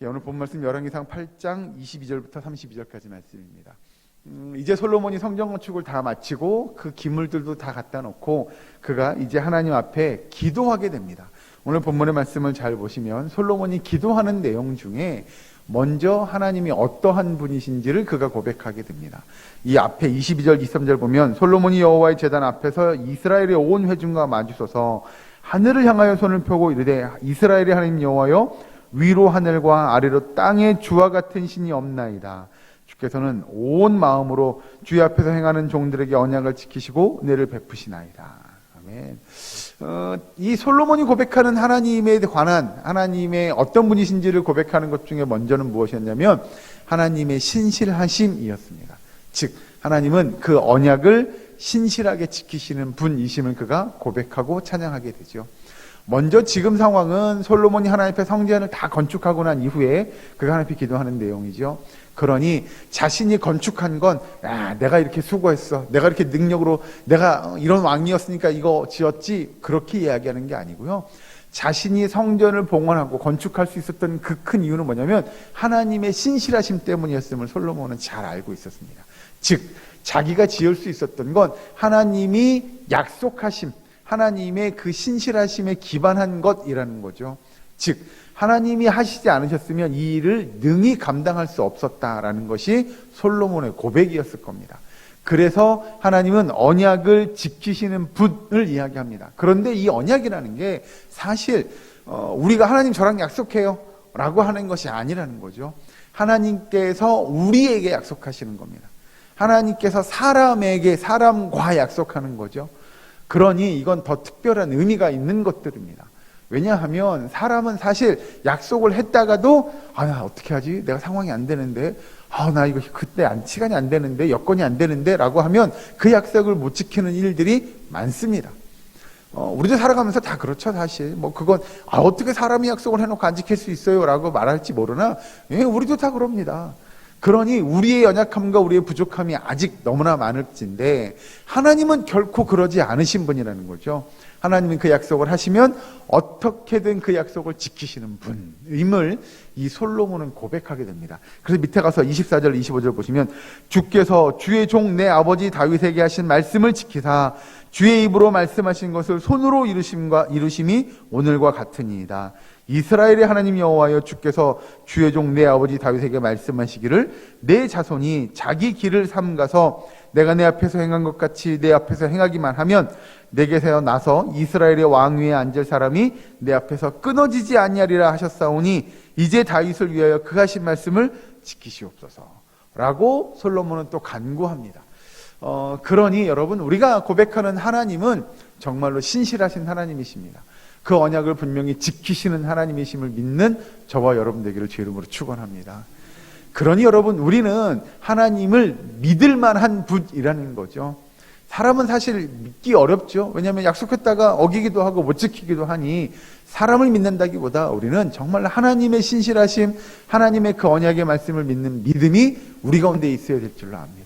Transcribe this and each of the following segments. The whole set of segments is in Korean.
오늘 본 말씀 열왕기상 8장 22절부터 32절까지 말씀입니다. 이제 솔로몬이 성전 건축을 다 마치고 그 기물들도 다 갖다 놓고 그가 이제 하나님 앞에 기도하게 됩니다. 오늘 본문의 말씀을 잘 보시면 솔로몬이 기도하는 내용 중에 먼저 하나님이 어떠한 분이신지를 그가 고백하게 됩니다. 이 앞에 22절, 23절 보면 솔로몬이 여호와의 제단 앞에서 이스라엘의 온 회중과 마주서서 하늘을 향하여 손을 펴고 이르되 이스라엘의 하나님 여호와여 위로 하늘과 아래로 땅에 주와 같은 신이 없나이다. 주께서는 온 마음으로 주의 앞에서 행하는 종들에게 언약을 지키시고 은혜를 베푸시나이다. 아멘. 이 솔로몬이 고백하는 하나님에 관한 하나님의 어떤 분이신지를 고백하는 것 중에 먼저는 무엇이었냐면 하나님의 신실하심이었습니다. 즉 하나님은 그 언약을 신실하게 지키시는 분이심을 그가 고백하고 찬양하게 되죠. 먼저 지금 상황은 솔로몬이 하나님 앞에 성전을 다 건축하고 난 이후에 그가 하나님 앞에 기도하는 내용이죠. 그러니 자신이 건축한 건 내가 이렇게 수고했어, 내가 이렇게 능력으로 내가 이런 왕이었으니까 이거 지었지, 그렇게 이야기하는 게 아니고요. 자신이 성전을 봉헌하고 건축할 수 있었던 그 큰 이유는 뭐냐면 하나님의 신실하심 때문이었음을 솔로몬은 잘 알고 있었습니다. 즉 자기가 지을 수 있었던 건 하나님이 약속하심, 하나님의 그 신실하심에 기반한 것이라는 거죠. 즉 하나님이 하시지 않으셨으면 이 일을 능히 감당할 수 없었다라는 것이 솔로몬의 고백이었을 겁니다. 그래서 하나님은 언약을 지키시는 분을 이야기합니다. 그런데 이 언약이라는 게 사실 우리가 하나님 저랑 약속해요 라고 하는 것이 아니라는 거죠. 하나님께서 우리에게 약속하시는 겁니다. 하나님께서 사람과 약속하는 거죠. 그러니 이건 더 특별한 의미가 있는 것들입니다. 왜냐하면 사람은 사실 약속을 했다가도 나 어떻게 하지? 내가 상황이 안 되는데, 나 이거 그때 시간이 안 되는데, 여건이 안 되는데 라고 하면 그 약속을 못 지키는 일들이 많습니다. 우리도 살아가면서 다 그렇죠. 사실 그건 어떻게 사람이 약속을 해놓고 안 지킬 수 있어요 라고 말할지 모르나 우리도 다 그럽니다. 그러니 우리의 연약함과 우리의 부족함이 아직 너무나 많을진데 하나님은 결코 그러지 않으신 분이라는 거죠. 하나님은 그 약속을 하시면 어떻게든 그 약속을 지키시는 분임을 이 솔로몬은 고백하게 됩니다. 그래서 밑에 가서 24절 25절 보시면 주께서 주의 종 내 아버지 다윗에게 하신 말씀을 지키사 주의 입으로 말씀하신 것을 손으로 이루심이 오늘과 같으니이다. 이스라엘의 하나님 여호와여 주께서 주의 종 내 아버지 다윗에게 말씀하시기를 내 자손이 자기 길을 삼가서 내가 내 앞에서 행한 것 같이 내 앞에서 행하기만 하면 내게서 나서 이스라엘의 왕위에 앉을 사람이 내 앞에서 끊어지지 아니하리라 하셨사오니 이제 다윗을 위하여 그 하신 말씀을 지키시옵소서 라고 솔로몬은 또 간구합니다. 그러니 여러분 우리가 고백하는 하나님은 정말로 신실하신 하나님이십니다. 그 언약을 분명히 지키시는 하나님이심을 믿는 저와 여러분 되기를 주의 이름으로 축원합니다. 그러니 여러분 우리는 하나님을 믿을 만한 분이라는 거죠. 사람은 사실 믿기 어렵죠. 왜냐하면 약속했다가 어기기도 하고 못 지키기도 하니 사람을 믿는다기보다 우리는 정말 하나님의 신실하심, 하나님의 그 언약의 말씀을 믿는 믿음이 우리 가운데 있어야 될 줄로 압니다.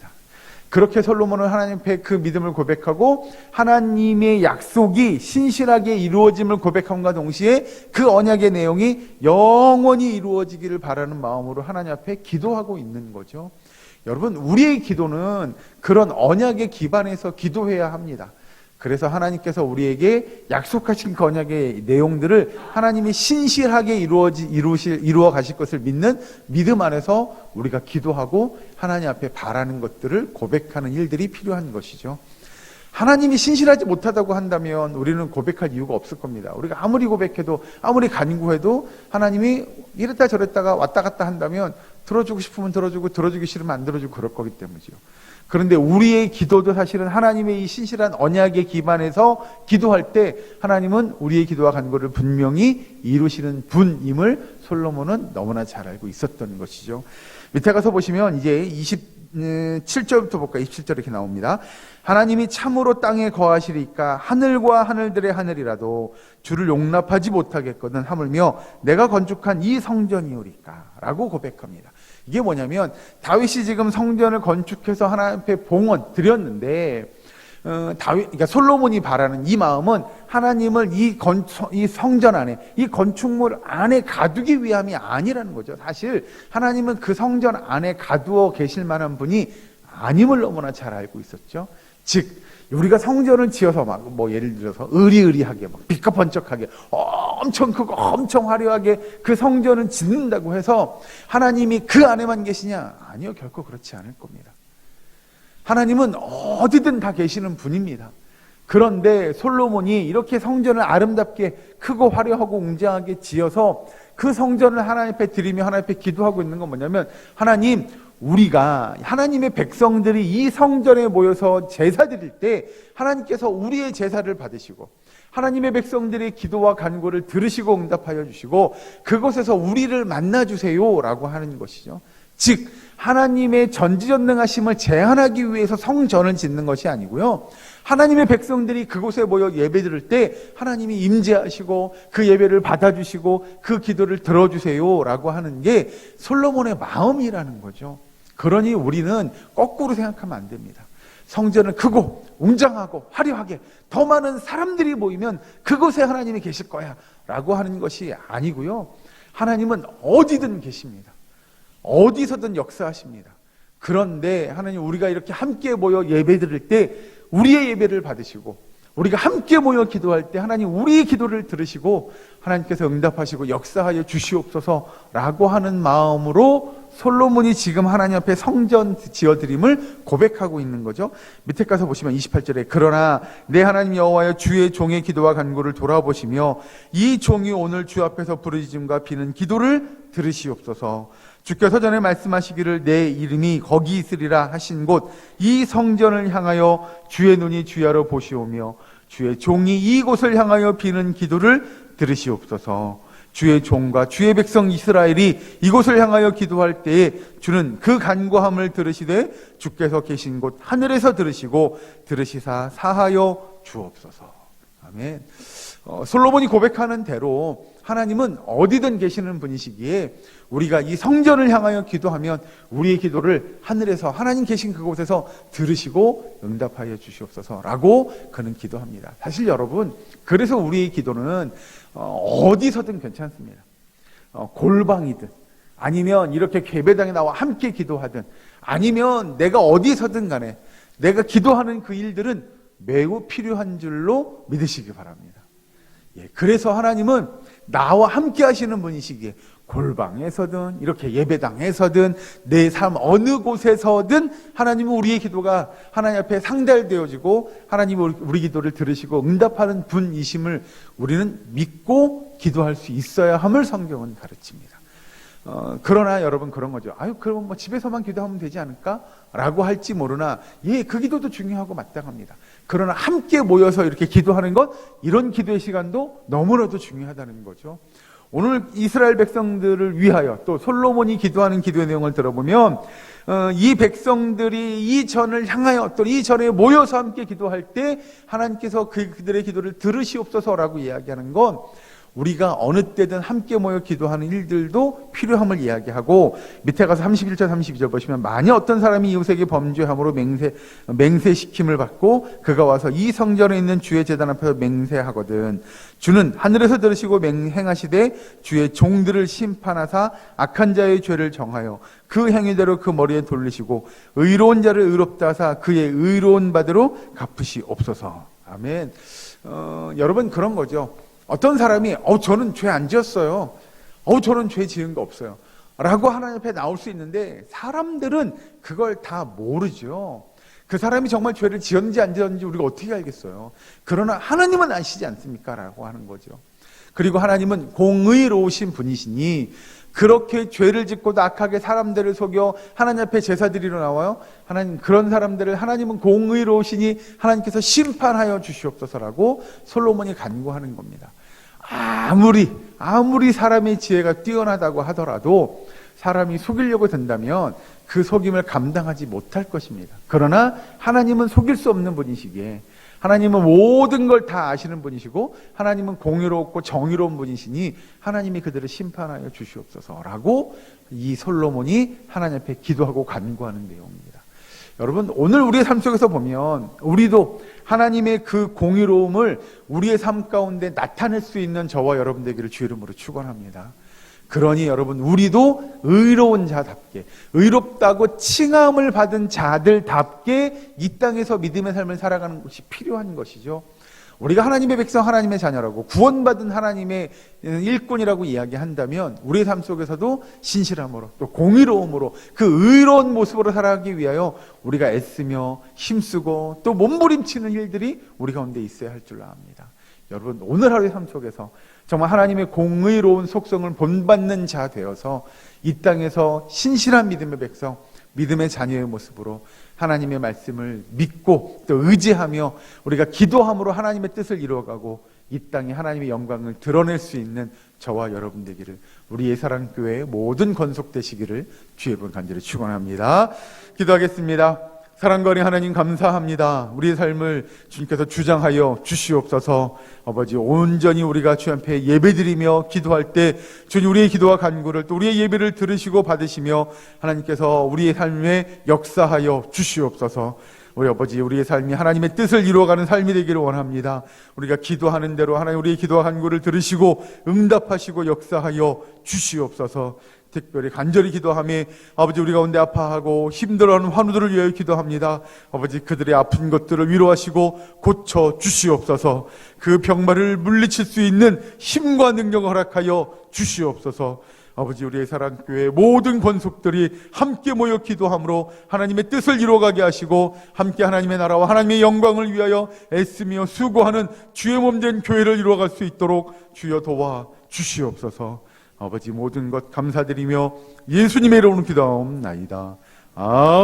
그렇게 솔로몬은 하나님 앞에 그 믿음을 고백하고 하나님의 약속이 신실하게 이루어짐을 고백함과 동시에 그 언약의 내용이 영원히 이루어지기를 바라는 마음으로 하나님 앞에 기도하고 있는 거죠. 여러분 우리의 기도는 그런 언약에 기반해서 기도해야 합니다. 그래서 하나님께서 우리에게 약속하신 그 언약의 내용들을 하나님이 신실하게 이루어 가실 것을 믿는 믿음 안에서 우리가 기도하고 하나님 앞에 바라는 것들을 고백하는 일들이 필요한 것이죠. 하나님이 신실하지 못하다고 한다면 우리는 고백할 이유가 없을 겁니다. 우리가 아무리 고백해도 아무리 간구해도 하나님이 이랬다 저랬다가 왔다 갔다 한다면 들어주고 싶으면 들어주고 들어주기 싫으면 안 들어주고 그럴 거기 때문이죠. 그런데 우리의 기도도 사실은 하나님의 이 신실한 언약에 기반해서 기도할 때 하나님은 우리의 기도와 간구를 분명히 이루시는 분임을 솔로몬은 너무나 잘 알고 있었던 것이죠. 밑에 가서 보시면 이제 27절부터 볼까요? 27절 이렇게 나옵니다. 하나님이 참으로 땅에 거하시리까 하늘과 하늘들의 하늘이라도 주를 용납하지 못하겠거든 하물며 내가 건축한 이 성전이오리까 라고 고백합니다. 이게 뭐냐면 다윗이 지금 성전을 건축해서 하나님 앞에 봉헌 드렸는데 그러니까 솔로몬이 바라는 이 마음은 하나님을 이 성전 안에, 이 건축물 안에 가두기 위함이 아니라는 거죠. 사실 하나님은 그 성전 안에 가두어 계실 만한 분이 아님을 너무나 잘 알고 있었죠. 즉 우리가 성전을 지어서 막 예를 들어서 의리의리하게 막 빛과 번쩍하게 엄청 크고 엄청 화려하게 그 성전을 짓는다고 해서 하나님이 그 안에만 계시냐? 아니요, 결코 그렇지 않을 겁니다. 하나님은 어디든 다 계시는 분입니다. 그런데 솔로몬이 이렇게 성전을 아름답게 크고 화려하고 웅장하게 지어서 그 성전을 하나님 앞에 드리며 하나님 앞에 기도하고 있는 건 뭐냐면, 하나님, 우리가 하나님의 백성들이 이 성전에 모여서 제사 드릴 때 하나님께서 우리의 제사를 받으시고 하나님의 백성들의 기도와 간구를 들으시고 응답하여 주시고 그곳에서 우리를 만나주세요 라고 하는 것이죠. 즉 하나님의 전지전능하심을 제한하기 위해서 성전을 짓는 것이 아니고요, 하나님의 백성들이 그곳에 모여 예배 드릴 때 하나님이 임재하시고 그 예배를 받아주시고 그 기도를 들어주세요 라고 하는 게 솔로몬의 마음이라는 거죠. 그러니 우리는 거꾸로 생각하면 안 됩니다. 성전은 크고 웅장하고 화려하게 더 많은 사람들이 모이면 그곳에 하나님이 계실 거야 라고 하는 것이 아니고요, 하나님은 어디든 계십니다. 어디서든 역사하십니다. 그런데 하나님, 우리가 이렇게 함께 모여 예배 드릴 때 우리의 예배를 받으시고 우리가 함께 모여 기도할 때 하나님 우리의 기도를 들으시고 하나님께서 응답하시고 역사하여 주시옵소서라고 하는 마음으로 솔로몬이 지금 하나님 앞에 성전 지어드림을 고백하고 있는 거죠. 밑에 가서 보시면 28절에 그러나 내 하나님 여호와여, 주의 종의 기도와 간구를 돌아보시며 이 종이 오늘 주 앞에서 부르짖음과 비는 기도를 들으시옵소서. 주께서 전에 말씀하시기를 내 이름이 거기 있으리라 하신 곳 이 성전을 향하여 주의 눈이 주야로 보시오며 주의 종이 이곳을 향하여 비는 기도를 들으시옵소서. 주의 종과 주의 백성 이스라엘이 이곳을 향하여 기도할 때에 주는 그 간구함을 들으시되 주께서 계신 곳 하늘에서 들으시고 들으시사 사하여 주옵소서. 아멘. 솔로몬이 고백하는 대로 하나님은 어디든 계시는 분이시기에 우리가 이 성전을 향하여 기도하면 우리의 기도를 하늘에서 하나님 계신 그곳에서 들으시고 응답하여 주시옵소서라고 그는 기도합니다. 사실 여러분, 그래서 우리의 기도는 어디서든 괜찮습니다. 골방이든 아니면 이렇게 예배당에 나와 함께 기도하든 아니면 내가 어디서든 간에 내가 기도하는 그 일들은 매우 필요한 줄로 믿으시기 바랍니다. 그래서 하나님은 나와 함께 하시는 분이시기에 골방에서든 이렇게 예배당에서든 내 삶 어느 곳에서든 하나님은 우리의 기도가 하나님 앞에 상달되어지고 하나님은 우리 기도를 들으시고 응답하는 분이심을 우리는 믿고 기도할 수 있어야 함을 성경은 가르칩니다. 그러나 여러분, 그런 거죠. 그럼 뭐 집에서만 기도하면 되지 않을까? 라고 할지 모르나, 그 기도도 중요하고 마땅합니다. 그러나 함께 모여서 이렇게 기도하는 것, 이런 기도의 시간도 너무나도 중요하다는 거죠. 오늘 이스라엘 백성들을 위하여 또 솔로몬이 기도하는 기도의 내용을 들어보면 이 백성들이 이 전을 향하여 또 이 전에 모여서 함께 기도할 때 하나님께서 그들의 기도를 들으시옵소서라고 이야기하는 건 우리가 어느 때든 함께 모여 기도하는 일들도 필요함을 이야기하고, 밑에 가서 31절 32절 보시면 만일 어떤 사람이 이웃에게 범죄함으로 맹세시킴을 받고 그가 와서 이 성전에 있는 주의 제단 앞에서 맹세하거든 주는 하늘에서 들으시고 행하시되 주의 종들을 심판하사 악한 자의 죄를 정하여 그 행위대로 그 머리에 돌리시고 의로운 자를 의롭다 하사 그의 의로운 바대로 갚으시옵소서. 아멘. 여러분, 그런 거죠. 어떤 사람이 저는 죄 안 지었어요, 저는 죄 지은 거 없어요 라고 하나님 앞에 나올 수 있는데 사람들은 그걸 다 모르죠. 그 사람이 정말 죄를 지었는지 안 지었는지 우리가 어떻게 알겠어요. 그러나 하나님은 아시지 않습니까? 라고 하는 거죠. 그리고 하나님은 공의로우신 분이시니 그렇게 죄를 짓고도 악하게 사람들을 속여 하나님 앞에 제사 드리러 나와요. 하나님, 그런 사람들을 하나님은 공의로우시니 하나님께서 심판하여 주시옵소서라고 솔로몬이 간구하는 겁니다. 아무리 사람의 지혜가 뛰어나다고 하더라도 사람이 속이려고 든다면 그 속임을 감당하지 못할 것입니다. 그러나 하나님은 속일 수 없는 분이시기에 하나님은 모든 걸 다 아시는 분이시고 하나님은 공의롭고 정의로운 분이시니 하나님이 그들을 심판하여 주시옵소서라고 이 솔로몬이 하나님 앞에 기도하고 간구하는 내용입니다. 여러분, 오늘 우리의 삶 속에서 보면 우리도 하나님의 그 공의로움을 우리의 삶 가운데 나타낼 수 있는 저와 여러분 되기를 주의 이름으로 축원합니다. 그러니 여러분, 우리도 의로운 자답게, 의롭다고 칭함을 받은 자들답게 이 땅에서 믿음의 삶을 살아가는 것이 필요한 것이죠. 우리가 하나님의 백성, 하나님의 자녀라고 구원받은 하나님의 일꾼이라고 이야기한다면 우리의 삶 속에서도 신실함으로 또 공의로움으로 그 의로운 모습으로 살아가기 위하여 우리가 애쓰며 힘쓰고 또 몸부림치는 일들이 우리 가운데 있어야 할 줄 압니다. 여러분, 오늘 하루의 삶 속에서 정말 하나님의 공의로운 속성을 본받는 자 되어서 이 땅에서 신실한 믿음의 백성, 믿음의 자녀의 모습으로 하나님의 말씀을 믿고 또 의지하며 우리가 기도함으로 하나님의 뜻을 이루어가고 이 땅에 하나님의 영광을 드러낼 수 있는 저와 여러분 되기를, 우리 예사랑교회의 모든 건속되시기를 주의 이름으로 간절히 축원합니다. 기도하겠습니다. 사랑과 은혜 하나님 감사합니다. 우리의 삶을 주님께서 주장하여 주시옵소서. 아버지, 온전히 우리가 주 앞에 예배드리며 기도할 때 주님 우리의 기도와 간구를 또 우리의 예배를 들으시고 받으시며 하나님께서 우리의 삶에 역사하여 주시옵소서. 우리 아버지, 우리의 삶이 하나님의 뜻을 이루어가는 삶이 되기를 원합니다. 우리가 기도하는 대로 하나님 우리의 기도와 간구를 들으시고 응답하시고 역사하여 주시옵소서. 특별히 간절히 기도하며 아버지, 우리 가운데 아파하고 힘들어하는 환우들을 위하여 기도합니다. 아버지, 그들의 아픈 것들을 위로하시고 고쳐 주시옵소서. 그 병마를 물리칠 수 있는 힘과 능력을 허락하여 주시옵소서. 아버지, 우리의 사랑교회 모든 권속들이 함께 모여 기도함으로 하나님의 뜻을 이루어가게 하시고 함께 하나님의 나라와 하나님의 영광을 위하여 애쓰며 수고하는 주의 몸된 교회를 이루어갈 수 있도록 주여 도와 주시옵소서. 아버지, 모든 것 감사드리며 예수님의 이름으로 기도하옵나이다. 아멘.